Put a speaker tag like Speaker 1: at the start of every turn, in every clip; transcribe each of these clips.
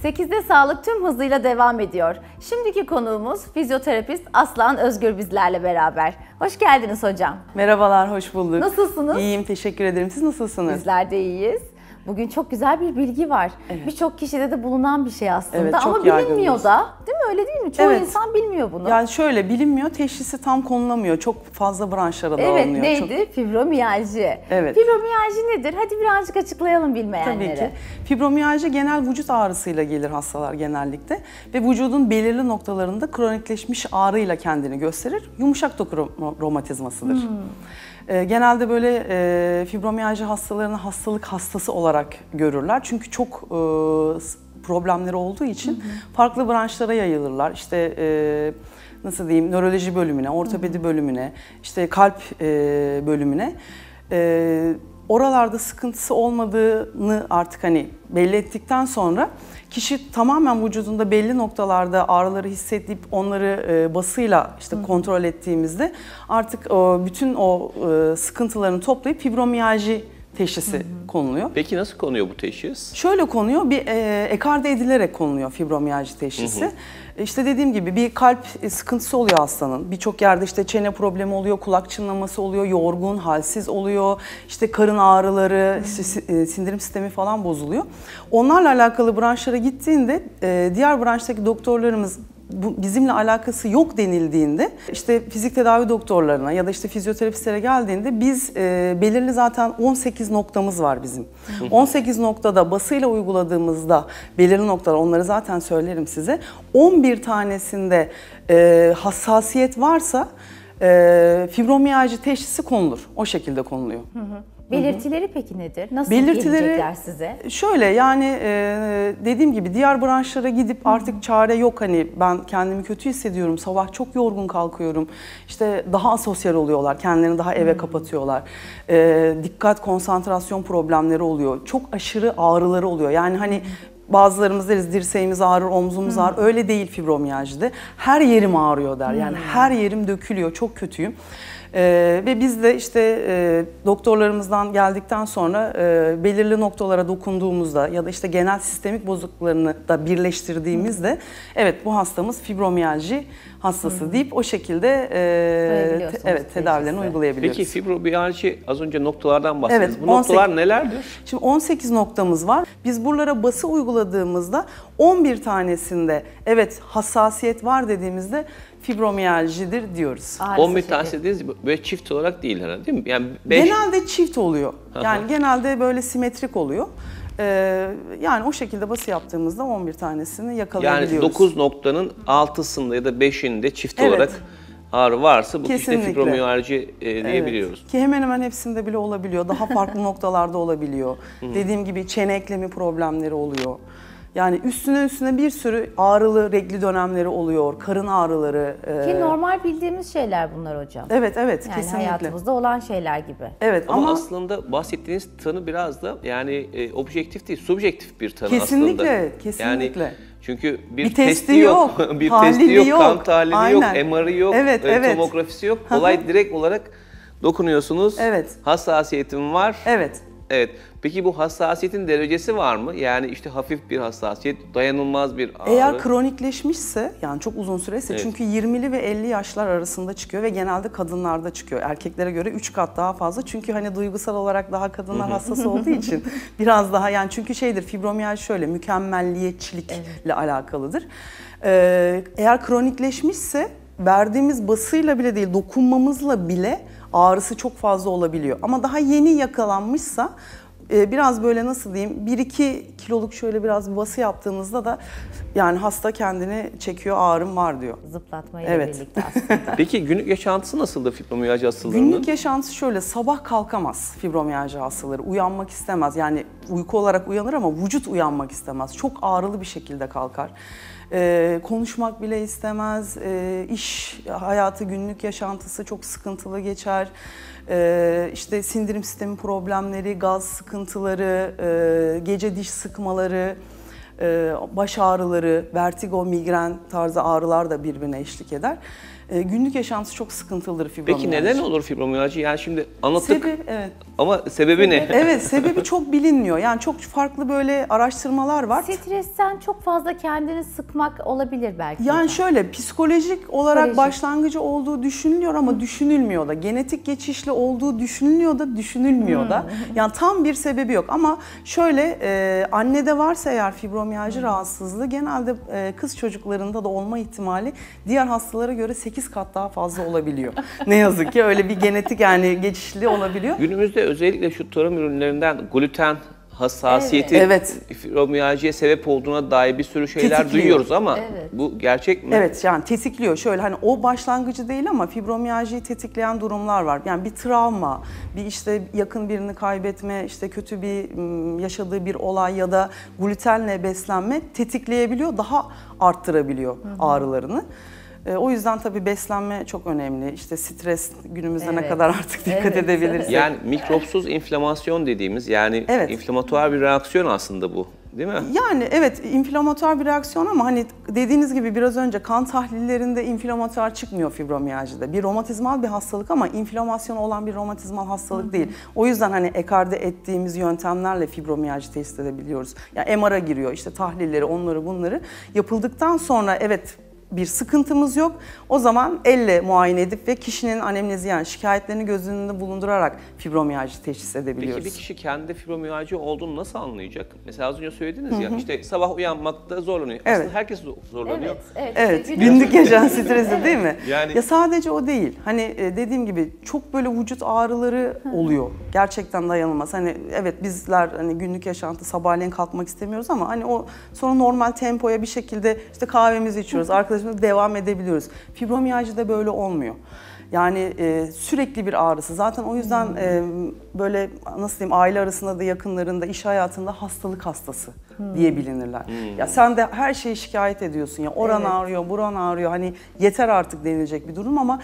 Speaker 1: 8'de Sağlık tüm hızıyla devam ediyor. Şimdiki konuğumuz fizyoterapist Aslan Özgür bizlerle beraber. Hoş geldiniz hocam.
Speaker 2: Merhabalar, hoş bulduk.
Speaker 1: Nasılsınız?
Speaker 2: İyiyim, teşekkür ederim. Siz nasılsınız?
Speaker 1: Bizler de iyiyiz. Bugün çok güzel bir bilgi var. Evet. Birçok kişide de bulunan bir şey aslında,
Speaker 2: evet,
Speaker 1: ama bilinmiyor da. Değil mi? Öyle değil mi? Çoğu insan bilmiyor bunu.
Speaker 2: Yani şöyle, bilinmiyor, teşhisi tam konulamıyor. Çok fazla branşlara dağılıyor.
Speaker 1: Evet, neydi? Fibromiyalji.
Speaker 2: Evet.
Speaker 1: Fibromiyalji nedir? Hadi birazcık açıklayalım bilmeyenlere.
Speaker 2: Tabii ki. Fibromiyalji genel vücut ağrısıyla gelir hastalar genellikle. Ve vücudun belirli noktalarında kronikleşmiş ağrıyla kendini gösterir. Yumuşak doku romatizmasıdır. Genelde böyle fibromiyalji hastalarını hastalık hastası olarak görürler. Çünkü çok problemleri olduğu için farklı branşlara yayılırlar. İşte nasıl diyeyim, nöroloji bölümüne, ortopedi bölümüne, işte kalp bölümüne. Oralarda sıkıntısı olmadığını artık hani belli ettikten sonra kişi tamamen vücudunda belli noktalarda ağrıları hissedip onları basıyla işte kontrol ettiğimizde artık bütün o sıkıntılarını toplayıp fibromiyalji teşhisi konuluyor.
Speaker 3: Peki nasıl konuyor bu teşhis?
Speaker 2: Şöyle konuyor, bir ekarte edilerek konuluyor fibromiyalji teşhisi. İşte dediğim gibi bir kalp sıkıntısı oluyor hastanın. Birçok yerde işte çene problemi oluyor, kulak çınlaması oluyor, yorgun, halsiz oluyor. İşte karın ağrıları, işte sindirim sistemi falan bozuluyor. Onlarla alakalı branşlara gittiğinde diğer branştaki doktorlarımız bizimle alakası yok denildiğinde işte fizik tedavi doktorlarına ya da işte fizyoterapistlere geldiğinde biz belirli zaten 18 noktamız var bizim. 18 noktada basıyla uyguladığımızda belirli noktalar, onları zaten söylerim size. 11 tanesinde hassasiyet varsa fibromiyalji teşhisi konulur. O şekilde konuluyor.
Speaker 1: Belirtileri peki nedir? Nasıl
Speaker 2: belirtileri
Speaker 1: gelecekler size?
Speaker 2: Şöyle yani dediğim gibi diğer branşlara gidip artık çare yok, hani ben kendimi kötü hissediyorum, sabah çok yorgun kalkıyorum, işte daha asosyal oluyorlar, kendilerini daha eve kapatıyorlar, dikkat konsantrasyon problemleri oluyor, çok aşırı ağrıları oluyor, yani hani bazılarımız deriz dirseğimiz ağrır, omzumuz ağrır, öyle değil fibromiyajide, her yerim ağrıyor der, yani her yerim dökülüyor, çok kötüyüm. Ve biz de işte doktorlarımızdan geldikten sonra belirli noktalara dokunduğumuzda ya da işte genel sistemik bozukluklarını da birleştirdiğimizde evet bu hastamız fibromiyalji hastası deyip o şekilde tedavilerini uygulayabiliyoruz.
Speaker 3: Peki fibromiyalji, az önce noktalardan bahsettiniz.
Speaker 2: Evet,
Speaker 3: bu noktalar nelerdir?
Speaker 2: Şimdi 18 noktamız var. Biz buralara bası uyguladığımızda 11 tanesinde evet hassasiyet var dediğimizde fibromiyaljidir diyoruz.
Speaker 3: 11 tanesi dediğiniz böyle çift olarak değil herhalde, değil mi? Yani
Speaker 2: genelde çift oluyor. Yani genelde böyle simetrik oluyor. Yani o şekilde bası yaptığımızda 11 tanesini yakalayabiliyoruz.
Speaker 3: Yani 9 noktanın 6'sında ya da 5'inde çift olarak ağrı varsa bu kişide fibromiyalji diyebiliyoruz.
Speaker 2: Ki hemen hemen hepsinde bile olabiliyor. Daha farklı noktalarda olabiliyor. Dediğim gibi çene eklemi problemleri oluyor. Yani üstüne bir sürü ağrılı regli dönemleri oluyor, karın ağrıları.
Speaker 1: Ki normal bildiğimiz şeyler bunlar hocam.
Speaker 2: Evet,
Speaker 1: yani
Speaker 2: kesinlikle.
Speaker 1: hayatımızda olan şeyler gibi.
Speaker 2: Evet
Speaker 3: ama aslında bahsettiğiniz tanı biraz da yani objektif değil, subjektif bir tanı aslında.
Speaker 2: Kesinlikle.
Speaker 3: Yani çünkü bir testi yok, bir testi yok, kan tahlili yok, MR'ı yok, tomografisi yok. Olay direkt olarak dokunuyorsunuz. Hassasiyetim var. Evet. Peki bu hassasiyetin derecesi var mı? Yani işte hafif bir hassasiyet, dayanılmaz bir ağrı.
Speaker 2: Eğer kronikleşmişse, yani çok uzun süreyse, çünkü 20'li ve 50 yaşlar arasında çıkıyor ve genelde kadınlarda çıkıyor. Erkeklere göre 3 kat daha fazla. Çünkü hani duygusal olarak daha kadınlar hassas olduğu için biraz daha, yani çünkü fibromiyalji şöyle mükemmelliyetçilikle alakalıdır. Eğer kronikleşmişse verdiğimiz basıyla bile değil, dokunmamızla bile ağrısı çok fazla olabiliyor. Ama daha yeni yakalanmışsa biraz böyle nasıl diyeyim 1-2 kiloluk şöyle biraz bir bası yaptığınızda da yani hasta kendini çekiyor, ağrım var diyor.
Speaker 1: Zıplatmayla birlikte aslında.
Speaker 3: Peki günlük yaşantısı nasıldır fibromiyalji hastalarının?
Speaker 2: Günlük yaşantısı şöyle, sabah kalkamaz fibromiyalji hastaları, uyanmak istemez. Yani uyku olarak uyanır ama vücut uyanmak istemez. Çok ağrılı bir şekilde kalkar. Konuşmak bile istemez, iş hayatı, günlük yaşantısı çok sıkıntılı geçer. İşte sindirim sistemi problemleri, gaz sıkıntıları, gece diş sıkmaları, baş ağrıları, vertigo, migren tarzı ağrılar da birbirine eşlik eder. günlük yaşantısı çok sıkıntılıdır fibromiyalji.
Speaker 3: Peki neden olur fibromiyalji? Yani şimdi anlattık ama sebebi ne?
Speaker 2: Evet, sebebi çok bilinmiyor. Yani çok farklı böyle araştırmalar var.
Speaker 1: Stresten çok fazla kendini sıkmak olabilir belki.
Speaker 2: Yani şöyle psikolojik olarak başlangıcı olduğu düşünülüyor ama düşünülmüyor da. Genetik geçişli olduğu düşünülüyor da düşünülmüyor da. Yani tam bir sebebi yok ama şöyle annede varsa eğer fibromiyalji rahatsızlığı genelde kız çocuklarında da olma ihtimali diğer hastalara göre 8 kat daha fazla olabiliyor. Ne yazık ki öyle bir genetik yani geçişli olabiliyor.
Speaker 3: Günümüzde özellikle şu tarım ürünlerinden gluten hassasiyeti fibromiyaljiye sebep olduğuna dair bir sürü şeyler duyuyoruz ama bu gerçek mi?
Speaker 2: Evet, yani tetikliyor. Şöyle hani o başlangıcı değil ama fibromiyaljiyi tetikleyen durumlar var. Yani bir travma, bir işte yakın birini kaybetme, işte kötü bir yaşadığı bir olay ya da glutenle beslenme tetikleyebiliyor, daha arttırabiliyor ağrılarını. O yüzden tabii beslenme çok önemli. İşte stres günümüzde ne kadar artık dikkat edebiliriz.
Speaker 3: Yani mikropsuz inflamasyon dediğimiz yani inflamatuar bir reaksiyon aslında bu. Değil mi?
Speaker 2: Yani evet, inflamatuar bir reaksiyon ama hani dediğiniz gibi biraz önce kan tahlillerinde inflamatuar çıkmıyor fibromiyajide. Bir romatizmal bir hastalık ama inflamasyon olan bir romatizmal hastalık değil. O yüzden hani ekarte ettiğimiz yöntemlerle fibromiyajı test edebiliyoruz. Yani MR'a giriyor, işte tahlilleri, onları bunları yapıldıktan sonra bir sıkıntımız yok. O zaman elle muayene edip ve kişinin anemnezi yani şikayetlerini göz önünde bulundurarak fibromiyalji teşhis edebiliyoruz.
Speaker 3: Peki bir kişi kendi fibromiyalji olduğunu nasıl anlayacak? Mesela az önce söylediniz ya işte sabah uyanmakta zorlanıyor. Aslında herkes zorlanıyor.
Speaker 2: Evet. Günlük yaşayan stresi değil mi? Ya sadece o değil. Hani dediğim gibi çok böyle vücut ağrıları oluyor. Gerçekten dayanılmaz. Hani evet bizler hani günlük yaşantı sabahleyin kalkmak istemiyoruz ama hani o sonra normal tempoya bir şekilde işte kahvemizi içiyoruz. Arkadaşımız devam edebiliyoruz. Fibromiyalji de böyle olmuyor. Yani sürekli bir ağrısı. Zaten o yüzden böyle nasıl diyeyim aile arasında da yakınlarında, iş hayatında hastalık hastası diye bilinirler. Ya sen de her şeyi şikayet ediyorsun ya. Oran ağrıyor, buran ağrıyor. Hani yeter artık denilecek bir durum ama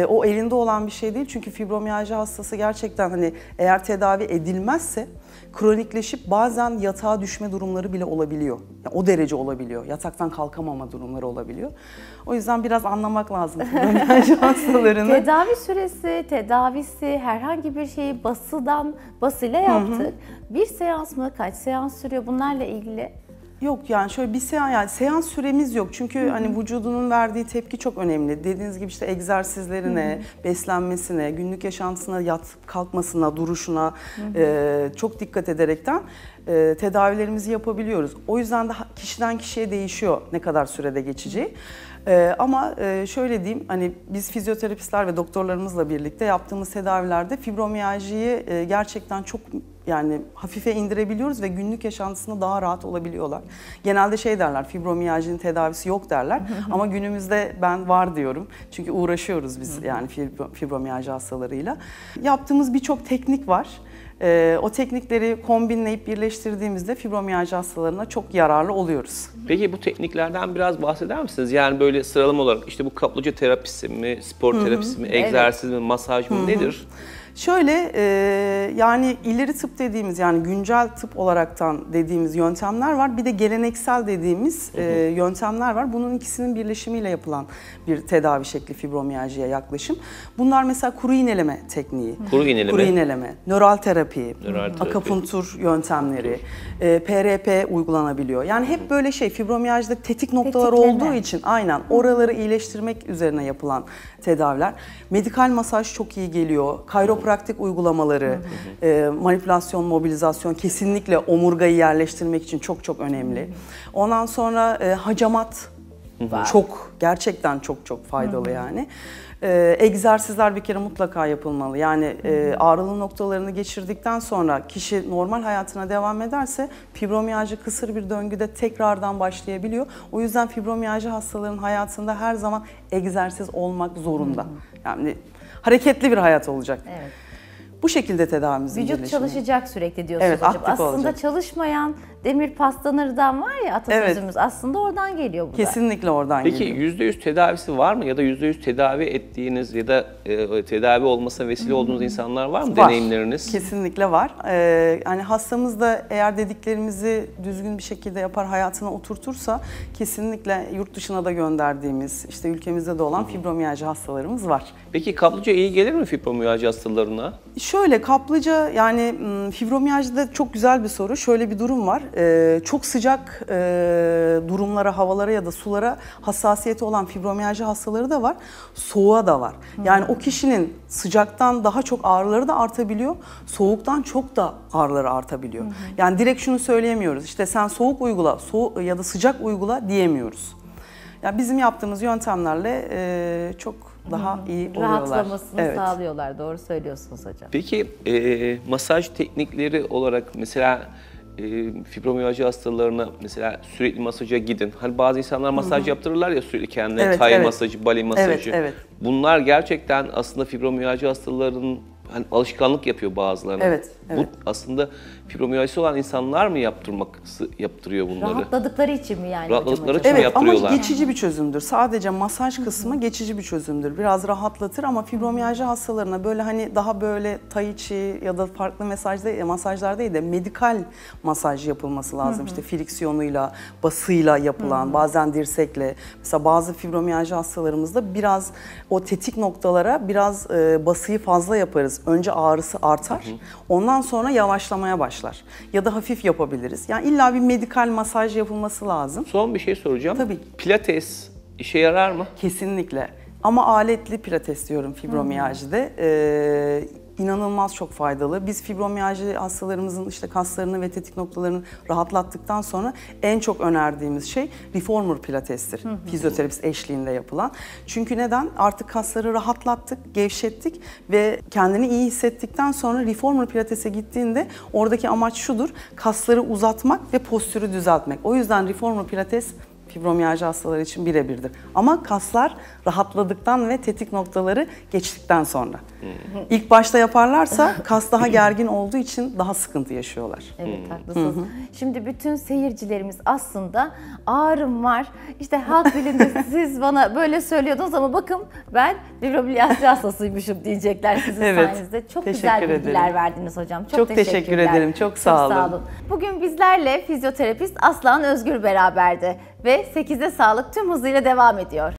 Speaker 2: o elinde olan bir şey değil. Çünkü fibromiyalji hastası gerçekten hani eğer tedavi edilmezse kronikleşip bazen yatağa düşme durumları bile olabiliyor. Yani o derece olabiliyor. Yataktan kalkamama durumları olabiliyor. O yüzden biraz anlamak lazım fibromiyalji hastalarını.
Speaker 1: Tedavi süresi, tedavisi, herhangi bir şeyi basıyla yaptık. Bir seans mı? Kaç seans sürüyor? Bunlarla ilgili?
Speaker 2: Yok yani şöyle bir seans, yani seans süremiz yok çünkü hani vücudunun verdiği tepki çok önemli. Dediğiniz gibi işte egzersizlerine, beslenmesine, günlük yaşantısına, yatıp kalkmasına, duruşuna çok dikkat ederekten tedavilerimizi yapabiliyoruz. O yüzden de kişiden kişiye değişiyor ne kadar sürede geçeceği. Ama şöyle diyeyim, hani biz fizyoterapistler ve doktorlarımızla birlikte yaptığımız tedavilerde fibromiyaljiyi gerçekten çok yani hafife indirebiliyoruz ve günlük yaşantısında daha rahat olabiliyorlar. Genelde şey derler, fibromiyajinin tedavisi yok derler ama günümüzde ben var diyorum. Çünkü uğraşıyoruz biz yani fibromiyalji hastalarıyla. Yaptığımız birçok teknik var. O teknikleri kombinleyip birleştirdiğimizde fibromiyalji hastalarına çok yararlı oluyoruz.
Speaker 3: Peki bu tekniklerden biraz bahseder misiniz? Yani böyle sıralama olarak işte bu kaplıca terapisi mi, spor terapisi mi, egzersiz mi, masaj mı nedir?
Speaker 2: Şöyle yani ileri tıp dediğimiz yani güncel tıp olaraktan dediğimiz yöntemler var. Bir de geleneksel dediğimiz yöntemler var. Bunun ikisinin birleşimiyle yapılan bir tedavi şekli fibromiyaljiye yaklaşım. Bunlar mesela kuru iğneleme tekniği.
Speaker 3: Kuru iğneleme.
Speaker 2: Nöral terapi, akupunktur yöntemleri, PRP uygulanabiliyor. Yani hep böyle fibromiyajda tetik noktalar olduğu için aynen oraları iyileştirmek üzerine yapılan tedaviler. Medikal masaj çok iyi geliyor. Kayropraktik uygulamaları, manipülasyon, mobilizasyon kesinlikle omurgayı yerleştirmek için çok çok önemli. Ondan sonra hacamat gerçekten çok faydalı yani. Egzersizler bir kere mutlaka yapılmalı. Yani ağrılı noktalarını geçirdikten sonra kişi normal hayatına devam ederse fibromiyalji kısır bir döngüde tekrardan başlayabiliyor. O yüzden fibromiyalji hastalarının hayatında her zaman egzersiz olmak zorunda. Yani hareketli bir hayat olacak.
Speaker 1: Evet.
Speaker 2: Bu şekilde tedavimizin
Speaker 1: vücut
Speaker 2: gelişimi.
Speaker 1: Çalışacak sürekli diyorsunuz hocam. Aslında
Speaker 2: olacak.
Speaker 1: Çalışmayan demir paslanırdan var ya atasözümüz, aslında oradan geliyor bu da.
Speaker 2: Kesinlikle oradan geliyor.
Speaker 3: Peki %100 tedavisi var mı ya da %100 tedavi ettiğiniz ya da tedavi olmasına vesile olduğunuz insanlar var mı? Deneyimleriniz?
Speaker 2: Kesinlikle var. Yani hastamız da eğer dediklerimizi düzgün bir şekilde yapar, hayatına oturtursa kesinlikle yurt dışına da gönderdiğimiz, işte ülkemizde de olan fibromiyalji hastalarımız var.
Speaker 3: Peki kaplıca iyi gelir mi fibromiyalji hastalarına?
Speaker 2: Şöyle, kaplıca, yani fibromiyajide çok güzel bir soru. Şöyle bir durum var. Çok sıcak durumlara, havalara ya da sulara hassasiyeti olan fibromiyalji hastaları da var. Soğuğa da var. Yani o kişinin sıcaktan daha çok ağrıları da artabiliyor. Soğuktan çok da ağrıları artabiliyor. Yani direkt şunu söyleyemiyoruz. İşte sen soğuk uygula, ya da sıcak uygula diyemiyoruz. Ya bizim yaptığımız yöntemlerle çok daha iyi oluyorlar.
Speaker 1: Rahatlamasını sağlıyorlar. Doğru söylüyorsunuz hocam.
Speaker 3: Peki masaj teknikleri olarak mesela fibromiyalji hastalarına mesela sürekli masaja gidin. Hani bazı insanlar masaj yaptırırlar ya sürekli kendine. Thai masajı, Bali masajı. Bunlar gerçekten aslında fibromiyalji hastalarının hani alışkanlık yapıyor bazılarına. Bu aslında fibromiyalji olan insanlar mı yaptırıyor bunları?
Speaker 1: Rahatladıkları için mi yani?
Speaker 3: Rahatladıkları için mi yaptırıyorlar?
Speaker 2: Ama geçici bir çözümdür. Sadece masaj kısmı geçici bir çözümdür. Biraz rahatlatır ama fibromiyalji hastalarına böyle hani daha böyle tai chi ya da farklı masajlar değil de medikal masaj yapılması lazım. İşte friksiyonuyla, basıyla yapılan, bazen dirsekle. Mesela bazı fibromiyalji hastalarımızda biraz o tetik noktalara biraz basıyı fazla yaparız. Önce ağrısı artar. Ondan sonra yavaşlamaya başlar. Ya da hafif yapabiliriz. Yani illa bir medikal masaj yapılması lazım.
Speaker 3: Son bir şey soracağım.
Speaker 2: Tabii.
Speaker 3: Pilates işe yarar mı?
Speaker 2: Kesinlikle. Ama aletli pilates diyorum fibromiyajide. İnanılmaz çok faydalı. Biz fibromiyalji hastalarımızın işte kaslarını ve tetik noktalarını rahatlattıktan sonra en çok önerdiğimiz şey reformer pilatestir. Fizyoterapist eşliğinde yapılan. Çünkü neden? Artık kasları rahatlattık, gevşettik ve kendini iyi hissettikten sonra reformer pilatese gittiğinde oradaki amaç şudur: kasları uzatmak ve postürü düzeltmek. O yüzden reformer pilates fibromiyalji hastaları için birebirdir. Ama kaslar rahatladıktan ve tetik noktaları geçtikten sonra. İlk başta yaparlarsa kas daha gergin olduğu için daha sıkıntı yaşıyorlar.
Speaker 1: Evet, haklısınız. Şimdi bütün seyircilerimiz aslında ağrım var, İşte halk dilinde siz bana böyle söylüyordunuz ama bakın ben fibromiyalji hastasıymışım diyecekler sizin sayenizde. Çok güzel bilgiler verdiniz hocam.
Speaker 2: Çok teşekkür ederim. Çok sağ olun.
Speaker 1: Bugün bizlerle fizyoterapist Aslan Özgür beraberdi ve 8'e sağlık tüm hızıyla devam ediyor.